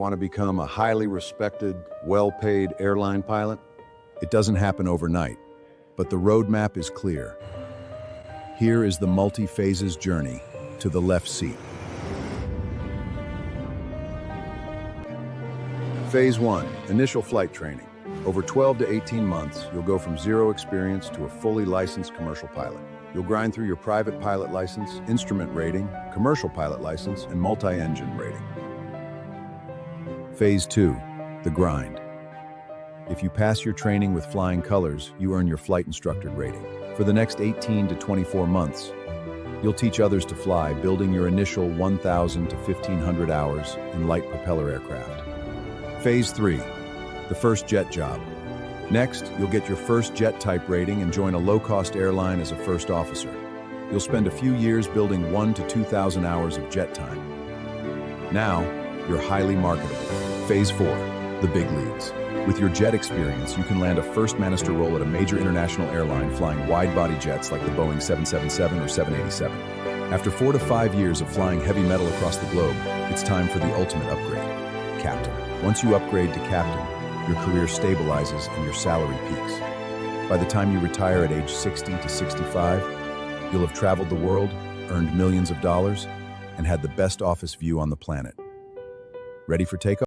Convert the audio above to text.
Want to become a highly respected, well-paid airline pilot? It doesn't happen overnight, but the roadmap is clear. Here is the multi-phases journey to the left seat. Phase 1, initial flight training. Over 12 to 18 months, you'll go from zero experience to a fully licensed commercial pilot. You'll grind through your private pilot license, instrument rating, commercial pilot license, and multi-engine rating. Phase 2, the grind. If you pass your training with flying colors, you earn your flight instructor rating. For the next 18 to 24 months, you'll teach others to fly, building your initial 1,000 to 1,500 hours in light propeller aircraft. Phase 3, the first jet job. Next, you'll get your first jet type rating and join a low-cost airline as a first officer. You'll spend a few years building 1,000 to 2,000 hours of jet time. Now, you're highly marketable. Phase 4, the big leagues. With your jet experience, you can land a first Manister role at a major international airline flying wide-body jets like the Boeing 777 or 787. After 4 to 5 years of flying heavy metal across the globe, it's time for the ultimate upgrade, Captain. Once you upgrade to Captain, your career stabilizes and your salary peaks. By the time you retire at age 60 to 65, you'll have traveled the world, earned millions of dollars, and had the best office view on the planet. Ready for takeoff?